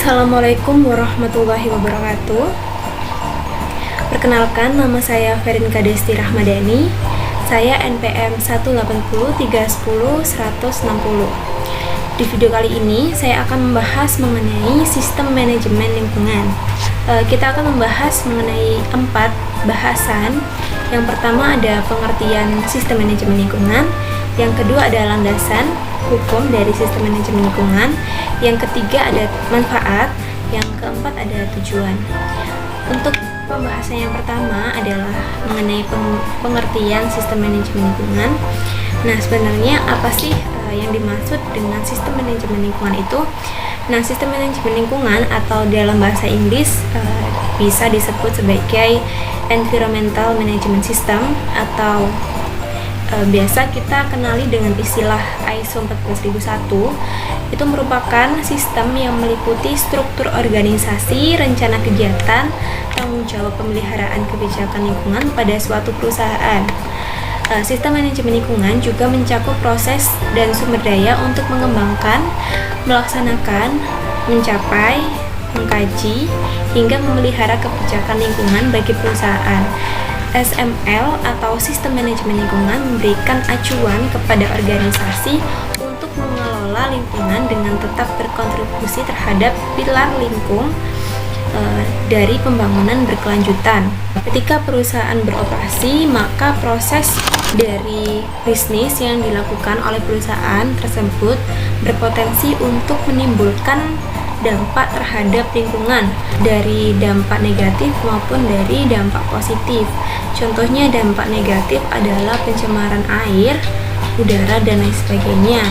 Assalamualaikum warahmatullahi wabarakatuh. Perkenalkan, nama saya Ferinka Desti Rahmadani. Saya NPM 180310160. Di video kali ini saya akan membahas mengenai sistem manajemen lingkungan. Kita akan membahas mengenai 4 bahasan. Yang pertama ada pengertian sistem manajemen lingkungan. Yang kedua ada landasan hukum dari sistem manajemen lingkungan. Yang ketiga ada manfaat. Yang keempat ada tujuan. Untuk pembahasan yang pertama adalah mengenai pengertian sistem manajemen lingkungan. Nah, sebenarnya apa sih yang dimaksud dengan sistem manajemen lingkungan itu? Nah, sistem manajemen lingkungan atau dalam bahasa Inggris bisa disebut sebagai environmental management system atau biasa kita kenali dengan istilah ISO 14001. Itu merupakan sistem yang meliputi struktur organisasi, rencana kegiatan, tanggung jawab pemeliharaan kebijakan lingkungan pada suatu perusahaan. Sistem manajemen lingkungan juga mencakup proses dan sumber daya untuk mengembangkan, melaksanakan, mencapai, mengkaji, hingga memelihara kebijakan lingkungan bagi perusahaan. SML atau Sistem Manajemen Lingkungan memberikan acuan kepada organisasi untuk mengelola lingkungan dengan tetap berkontribusi terhadap pilar lingkung dari pembangunan berkelanjutan. Ketika perusahaan beroperasi, maka proses dari bisnis yang dilakukan oleh perusahaan tersebut berpotensi untuk menimbulkan dampak terhadap lingkungan, dari dampak negatif maupun dari dampak positif. Contohnya dampak negatif adalah pencemaran air, udara, dan lain sebagainya.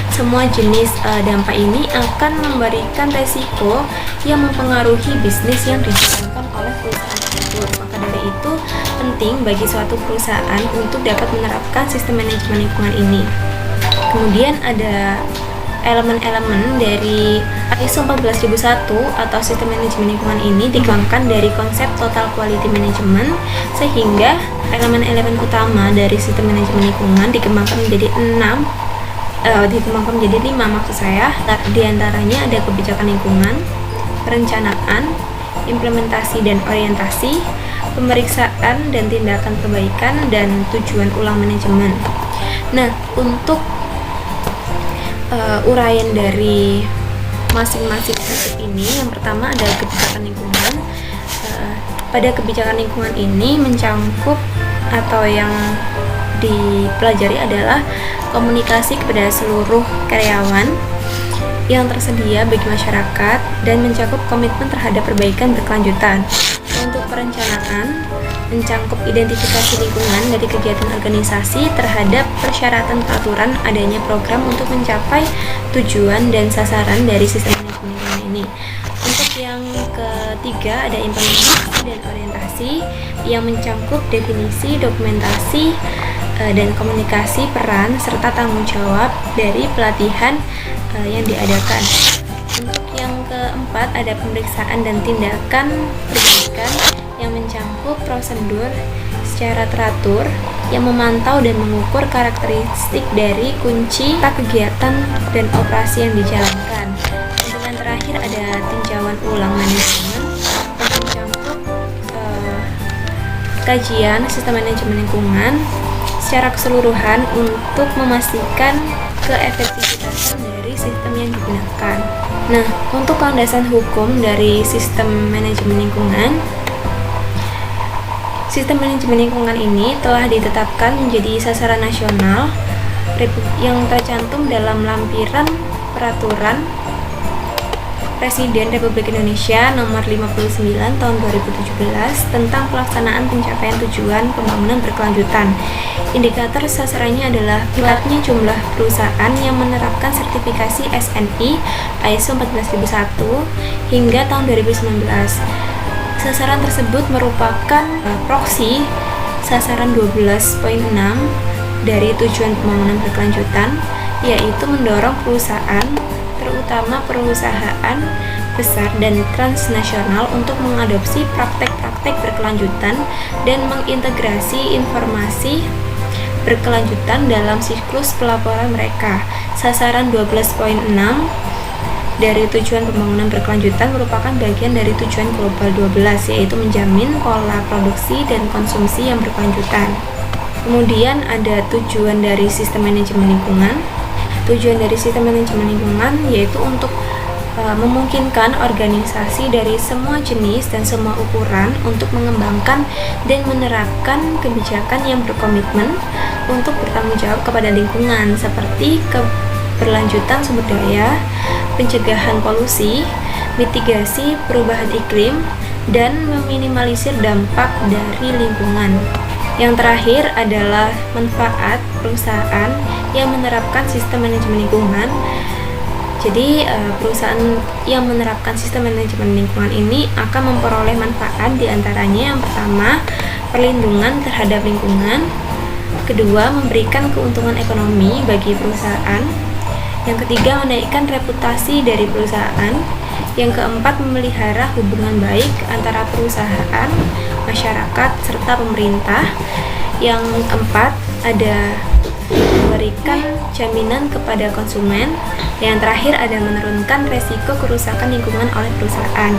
Semua jenis dampak ini akan memberikan resiko yang mempengaruhi bisnis yang dijalankan oleh perusahaan tersebut. Maka dari itu penting bagi suatu perusahaan untuk dapat menerapkan sistem manajemen lingkungan ini. Kemudian ada elemen-elemen dari ISO 14001 atau sistem manajemen lingkungan ini dikembangkan dari konsep total quality management, sehingga elemen-elemen utama dari sistem manajemen lingkungan dikembangkan menjadi 5 maksud saya. Di antaranya ada kebijakan lingkungan, perencanaan, implementasi dan orientasi, pemeriksaan dan tindakan perbaikan, dan tujuan ulang manajemen. Nah, untuk uraian dari masing-masing prinsip ini, yang pertama adalah kebijakan lingkungan. Pada kebijakan lingkungan ini mencangkup atau yang dipelajari adalah komunikasi kepada seluruh karyawan yang tersedia bagi masyarakat dan mencakup komitmen terhadap perbaikan berkelanjutan. Untuk perencanaan mencangkup identifikasi lingkungan dari kegiatan organisasi terhadap persyaratan peraturan adanya program untuk mencapai tujuan dan sasaran dari sistem manajemen lingkungan ini. Untuk yang ketiga ada implementasi dan orientasi yang mencangkup definisi, dokumentasi, dan komunikasi peran serta tanggung jawab dari pelatihan yang diadakan. Untuk yang keempat ada pemeriksaan dan tindakan perbaikan yang mencangkup prosedur secara teratur yang memantau dan mengukur karakteristik dari kunci kegiatan dan operasi yang dijalankan. Untuk yang terakhir ada tinjauan ulang manajemen yang mencangkup kajian sistem manajemen lingkungan secara keseluruhan untuk memastikan keefektivitasan dari sistem yang digunakan. Nah, untuk landasan hukum dari sistem manajemen lingkungan, sistem manajemen lingkungan ini telah ditetapkan menjadi sasaran nasional yang tercantum dalam lampiran peraturan Presiden Republik Indonesia nomor 59 tahun 2017 tentang pelaksanaan pencapaian tujuan pembangunan berkelanjutan. Indikator sasarannya adalah tingkatnya jumlah perusahaan yang menerapkan sertifikasi SNI ISO 14001 hingga tahun 2019. Sasaran tersebut merupakan proksi sasaran 12.6 dari tujuan pembangunan berkelanjutan, yaitu mendorong perusahaan, terutama perusahaan besar dan transnasional, untuk mengadopsi praktek-praktek berkelanjutan dan mengintegrasi informasi berkelanjutan dalam siklus pelaporan mereka. Sasaran 12.6 dari tujuan pembangunan berkelanjutan merupakan bagian dari tujuan global 12, yaitu menjamin pola produksi dan konsumsi yang berkelanjutan. Kemudian ada tujuan dari sistem manajemen lingkungan. Tujuan dari sistem manajemen lingkungan yaitu untuk memungkinkan organisasi dari semua jenis dan semua ukuran untuk mengembangkan dan menerapkan kebijakan yang berkomitmen untuk bertanggung jawab kepada lingkungan, seperti keberlanjutan sumber daya, pencegahan polusi, mitigasi perubahan iklim, dan meminimalisir dampak dari lingkungan. Yang terakhir adalah manfaat perusahaan yang menerapkan sistem manajemen lingkungan. Jadi perusahaan yang menerapkan sistem manajemen lingkungan ini akan memperoleh manfaat, diantaranya yang pertama perlindungan terhadap lingkungan, kedua memberikan keuntungan ekonomi bagi perusahaan, yang ketiga menaikkan reputasi dari perusahaan, yang keempat memelihara hubungan baik antara perusahaan, masyarakat, serta pemerintah, yang keempat ada memberikan jaminan kepada konsumen, yang terakhir ada menurunkan resiko kerusakan lingkungan oleh perusahaan.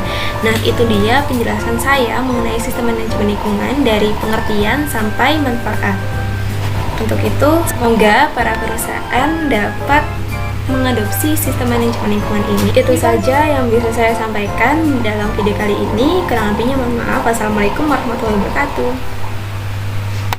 Nah, itu dia penjelasan saya mengenai sistem manajemen lingkungan dari pengertian sampai manfaat. Untuk itu, semoga para perusahaan dapat mengadopsi sistem manajemen lingkungan ini. Itu saja yang bisa saya sampaikan dalam video kali ini. Kurang lebihnya mohon maaf. Wassalamualaikum warahmatullahi wabarakatuh.